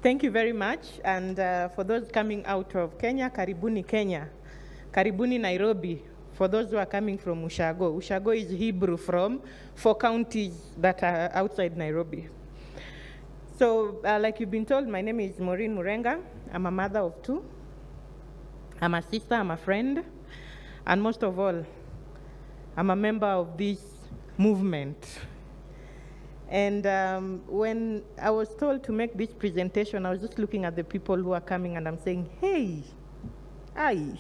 Thank you very much. And for those coming out of Kenya, Karibuni Kenya. Karibuni Nairobi. For those who are coming from Ushago. Ushago is Hebrew from 4 counties that are outside Nairobi. So like you've been told, my name is Maurine Murenga. I'm a mother of 2. I'm a sister, I'm a friend. And most of all, I'm a member of this movement. And when I was told to make this presentation, I was just looking at the people who are coming and I'm saying, hey, aye.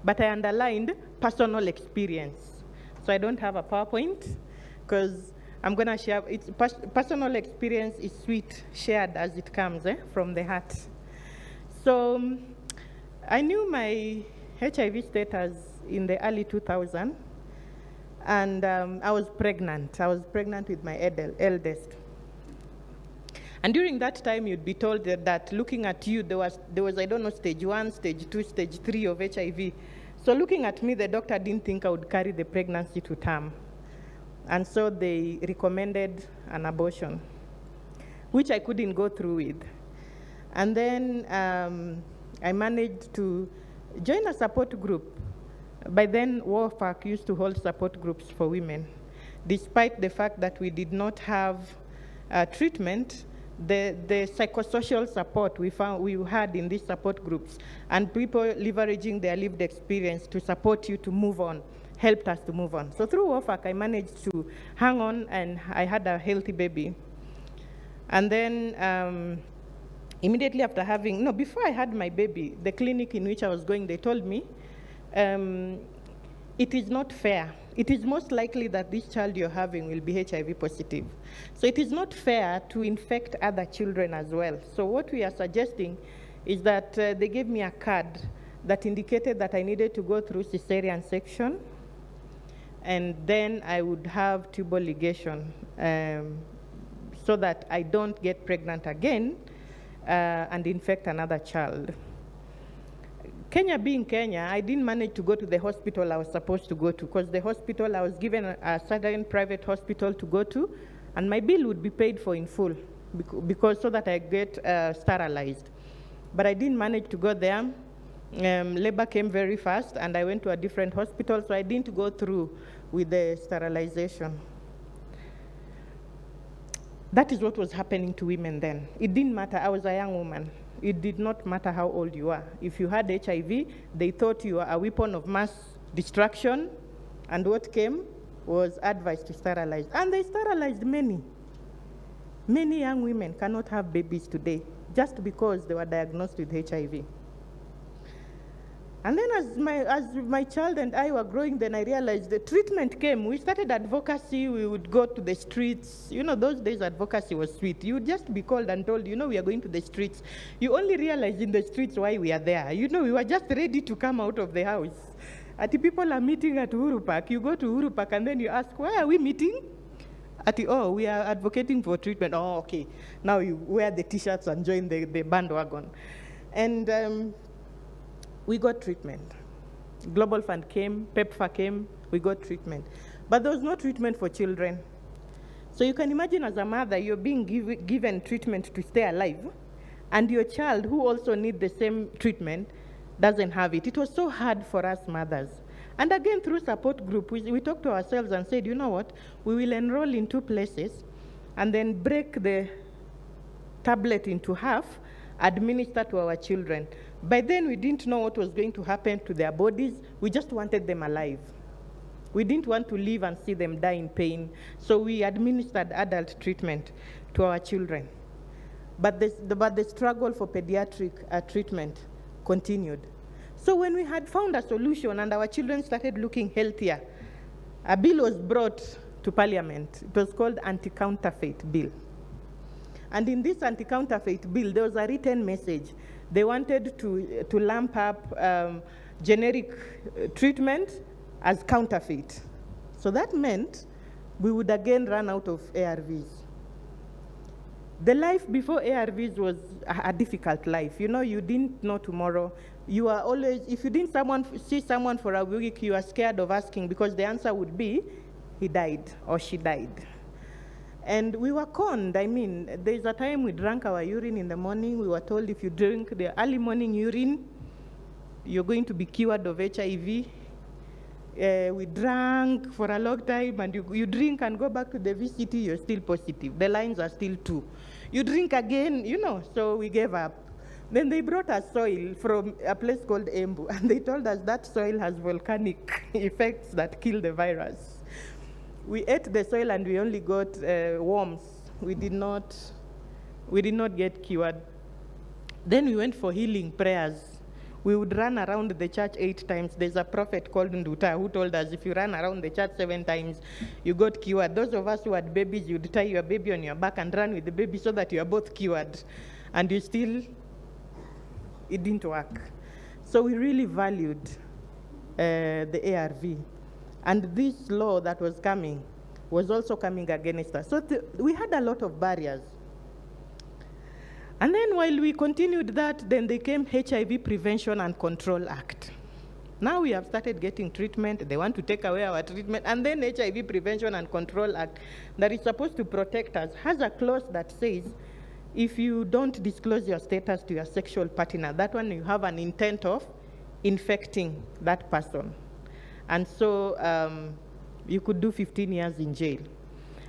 But I underlined personal experience. So I don't have a PowerPoint because I'm going to share. Personal experience is sweet, shared as it comes from the heart. So I knew my HIV status in the early 2000s. And I was pregnant. I was pregnant with my eldest. And during that time, you'd be told that looking at you, there was I don't know, stage 1, stage 2, stage 3 of HIV. So looking at me, the doctor didn't think I would carry the pregnancy to term. And so they recommended an abortion, which I couldn't go through with. And then I managed to join a support group. By then, WOFAC used to hold support groups for women. Despite the fact that we did not have treatment, the psychosocial support we had in these support groups and people leveraging their lived experience to support you to move on helped us to move on. So through WOFAC, I managed to hang on and I had a healthy baby. And then immediately after before I had my baby, the clinic in which I was going, they told me, it is not fair. It is most likely that this child you're having will be HIV positive. So it is not fair to infect other children as well. So what we are suggesting is that they gave me a card that indicated that I needed to go through cesarean section, and then I would have tubal ligation so that I don't get pregnant again and infect another child. Kenya being Kenya, I didn't manage to go to the hospital I was supposed to go to because the hospital, I was given a certain private hospital to go to, and my bill would be paid for in full because so that I get sterilized. But I didn't manage to go there. Labor came very fast, and I went to a different hospital, so I didn't go through with the sterilization. That is what was happening to women then. It didn't matter. I was a young woman. It did not matter how old you are. If you had HIV, they thought you were a weapon of mass destruction, and what came was advice to sterilize. And they sterilized many. Many young women cannot have babies today just because they were diagnosed with HIV. And then as my child and I were growing, then I realized the treatment came. We started advocacy. We would go to the streets. You know, those days advocacy was sweet. You would just be called and told, we are going to the streets. You only realize in the streets why we are there. We were just ready to come out of the house. Ati people are meeting at Uhuru Park. You go to Uhuru Park and then you ask, why are we meeting? Ati, we are advocating for treatment. Oh, okay. Now you wear the T-shirts and join the bandwagon. And we got treatment. Global Fund came, PEPFAR came, we got treatment. But there was no treatment for children. So you can imagine as a mother, you're being given treatment to stay alive, and your child, who also needs the same treatment, doesn't have it. It was so hard for us mothers. And again, through support group, we talked to ourselves and said, you know what, we will enroll in 2 places and then break the tablet into half, administer to our children. By then, we didn't know what was going to happen to their bodies. We just wanted them alive. We didn't want to live and see them die in pain. So we administered adult treatment to our children. But the struggle for pediatric treatment continued. So when we had found a solution and our children started looking healthier, a bill was brought to Parliament. It was called Anti-Counterfeit Bill. And in this anti-counterfeit bill, there was a written message. They wanted to lump up generic treatment as counterfeit. So that meant we would again run out of ARVs. The life before ARVs was a difficult life. You didn't know tomorrow. You are always, if you didn't see someone for a week, you are scared of asking because the answer would be, he died or she died. And we were conned. I mean, there's a time we drank our urine in the morning. We were told if you drink the early morning urine, you're going to be cured of HIV. We drank for a long time, and you drink and go back to the VCT, you're still positive. The lines are still 2. You drink again, so we gave up. Then they brought us soil from a place called Embu, and they told us that soil has volcanic effects that kill the virus. We ate the soil and we only got worms. We did not get cured. Then we went for healing prayers. We would run around the church 8 times. There's a prophet called Nduta who told us if you run around the church 7 times, you got cured. Those of us who had babies, you'd tie your baby on your back and run with the baby so that you are both cured. And it didn't work. So we really valued the ARV. And this law that was coming was also coming against us. So we had a lot of barriers. And then while we continued that, then there came HIV Prevention and Control Act. Now we have started getting treatment. They want to take away our treatment. And then HIV Prevention and Control Act, that is supposed to protect us, has a clause that says, if you don't disclose your status to your sexual partner, that one you have an intent of infecting that person. And so you could do 15 years in jail.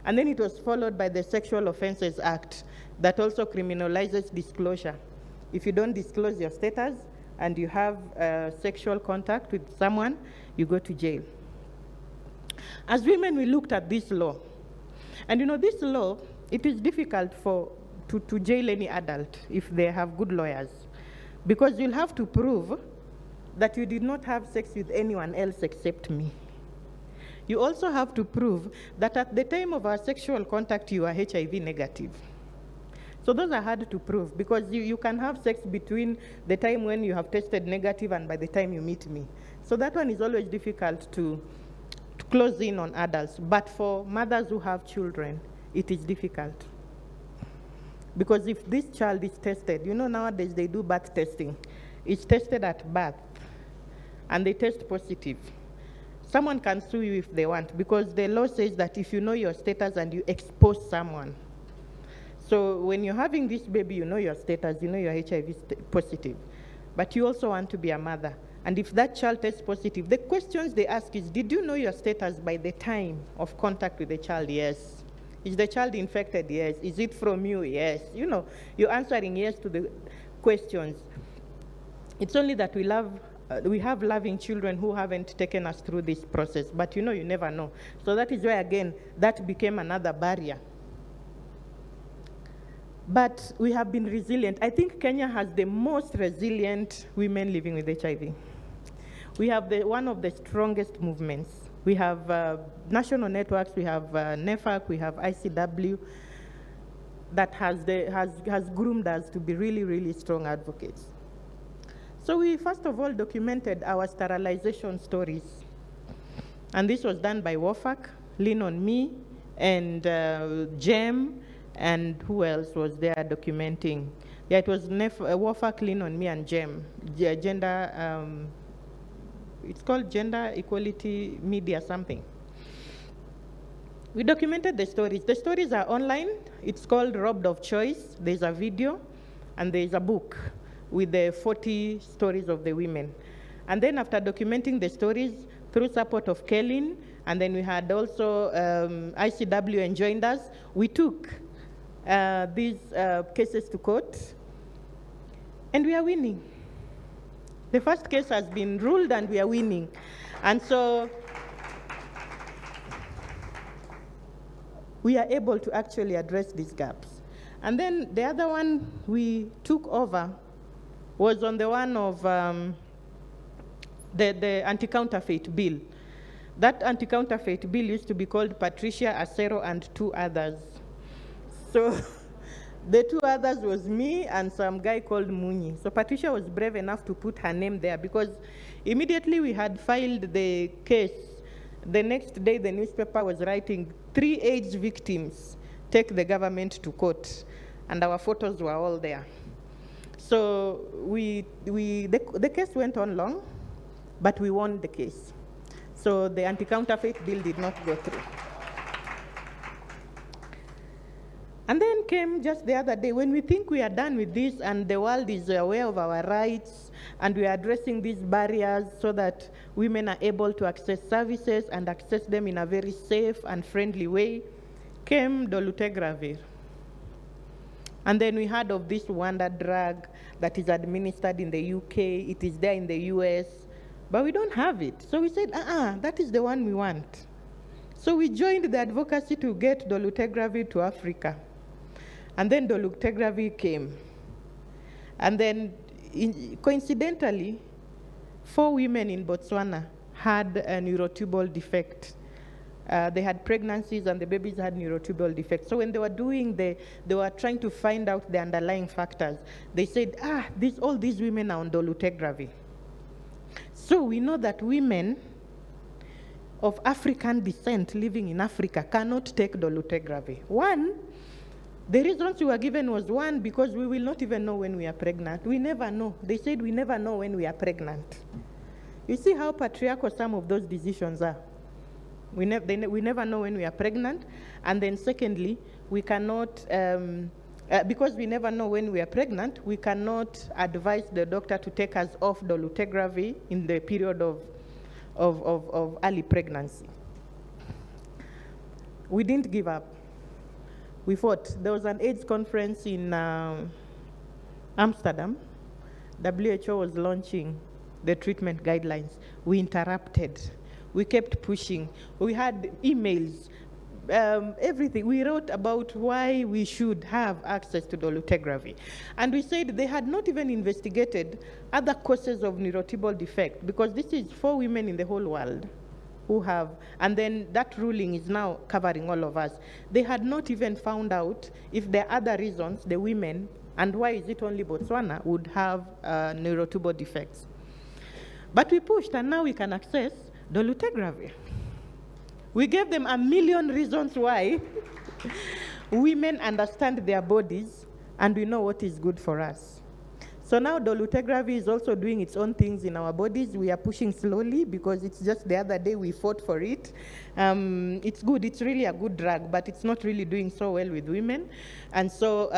And then it was followed by the Sexual Offenses Act that also criminalizes disclosure. If you don't disclose your status and you have sexual contact with someone, you go to jail. As women, we looked at this law. And this law, it is difficult to jail any adult if they have good lawyers, because you'll have to prove that you did not have sex with anyone else except me. You also have to prove that at the time of our sexual contact, you are HIV negative. So those are hard to prove, because you can have sex between the time when you have tested negative and by the time you meet me. So that one is always difficult to close in on adults. But for mothers who have children, it is difficult. Because if this child is tested, nowadays they do birth testing. It's tested at birth, and they test positive. Someone can sue you if they want, because the law says that if you know your status and you expose someone. So when you're having this baby, you know your status, you know you're HIV positive. But you also want to be a mother. And if that child tests positive, the questions they ask is, did you know your status by the time of contact with the child? Yes. Is the child infected? Yes. Is it from you? Yes. You're answering yes to the questions. It's only that we have loving children who haven't taken us through this process, but you never know. So that is why, again, that became another barrier. But we have been resilient. I think Kenya has the most resilient women living with HIV. We have one of the strongest movements. We have national networks, we have NEFAC, we have ICW, that has groomed us to be really, really strong advocates. So we first of all documented our sterilization stories. And this was done by WOFAC, Lean on Me, and GEM, and who else was there documenting? Yeah, it was WOFAC, Lean on Me, and GEM, it's called Gender Equality Media something. We documented the stories. The stories are online. It's called Robbed of Choice. There's a video, and there's a book with the 40 stories of the women. And then after documenting the stories, through support of Kellyn, and then we had also ICW joined us, we took these cases to court, and we are winning. The first case has been ruled, and we are winning. And so we are able to actually address these gaps. And then the other one we took over was on the one of the anti-counterfeit bill. That anti-counterfeit bill used to be called Patricia, Acero, and 2 others. So the 2 others was me and some guy called Munyi. So Patricia was brave enough to put her name there, because immediately we had filed the case. The next day, the newspaper was writing, 3 AIDS victims take the government to court, and our photos were all there. So the case went on long, but we won the case. So the anti-counterfeit bill did not go through. And then came just the other day, when we think we are done with this and the world is aware of our rights and we are addressing these barriers so that women are able to access services and access them in a very safe and friendly way, came dolutegravir. And then we heard of this wonder drug that is administered in the UK, it is there in the US, but we don't have it. So we said, that is the one we want. So we joined the advocacy to get dolutegravir to Africa. And then dolutegravir came. And then, coincidentally, 4 women in Botswana had a neurotubal defect. They had pregnancies and the babies had neurotubal defects. So when they were doing they were trying to find out the underlying factors. They said, all these women are on dolutegravir. So we know that women of African descent living in Africa cannot take dolutegravir. One, the reasons we were given was one, because we will not even know when we are pregnant. We never know. They said we never know when we are pregnant. You see how patriarchal some of those decisions are. We never know when we are pregnant. And then secondly, we cannot, because we never know when we are pregnant, we cannot advise the doctor to take us off dolutegravir in the period of early pregnancy. We didn't give up. We fought. There was an AIDS conference in Amsterdam. WHO was launching the treatment guidelines. We interrupted. We kept pushing. We had emails, everything. We wrote about why we should have access to dolutegravir. And we said they had not even investigated other causes of neurotubal defect, because this is 4 women in the whole world who have, and then that ruling is now covering all of us. They had not even found out if there are other reasons the women, and why is it only Botswana, would have neurotubal defects. But we pushed, and now we can access dolutegravir. We gave them a million reasons why women understand their bodies and we know what is good for us. So now dolutegravir is also doing its own things in our bodies. We are pushing slowly because it's just the other day we fought for it. It's good, it's really a good drug, but it's not really doing so well with women. And so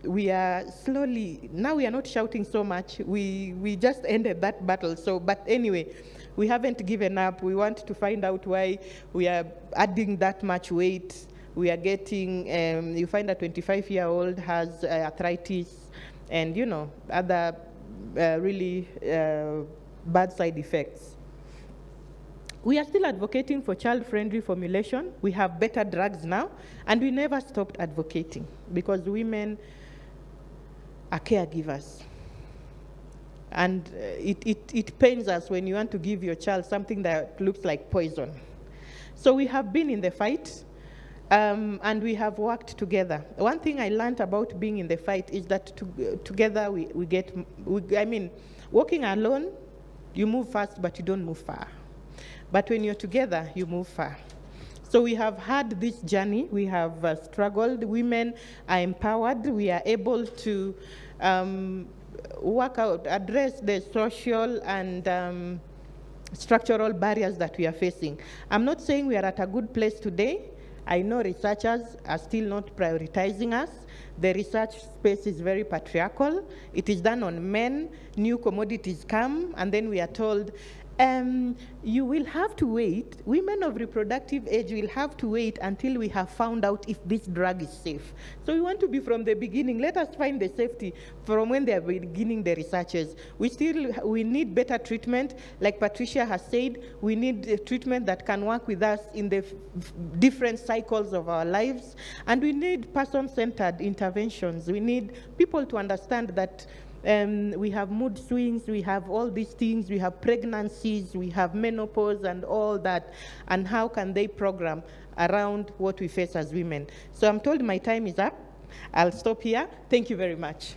we are slowly, now we are not shouting so much. We just ended that battle. So, but anyway, we haven't given up. We want to find out why we are adding that much weight. We are getting, you find a 25-year-old has arthritis, and other really bad side effects. We are still advocating for child-friendly formulation. We have better drugs now, and we never stopped advocating because women are caregivers. And it pains us when you want to give your child something that looks like poison. So we have been in the fight. And we have worked together. One thing I learned about being in the fight is that together walking alone, you move fast, but you don't move far. But when you're together, you move far. So we have had this journey. We have struggled. Women are empowered. We are able to work out, address the social and structural barriers that we are facing. I'm not saying we are at a good place today. I know researchers are still not prioritizing us. The research space is very patriarchal. It is done on men. New commodities come, and then we are told, you will have to wait. Women of reproductive age will have to wait until we have found out if this drug is safe. So we want to be from the beginning. Let us find the safety from when they are beginning the researches. We need better treatment. Like Patricia has said, we need a treatment that can work with us in the different cycles of our lives. And we need person-centered interventions. We need people to understand that we have mood swings, we have all these things, we have pregnancies, we have menopause and all that, and how can they program around what we face as women. So I'm told my time is up. I'll stop here. Thank you very much.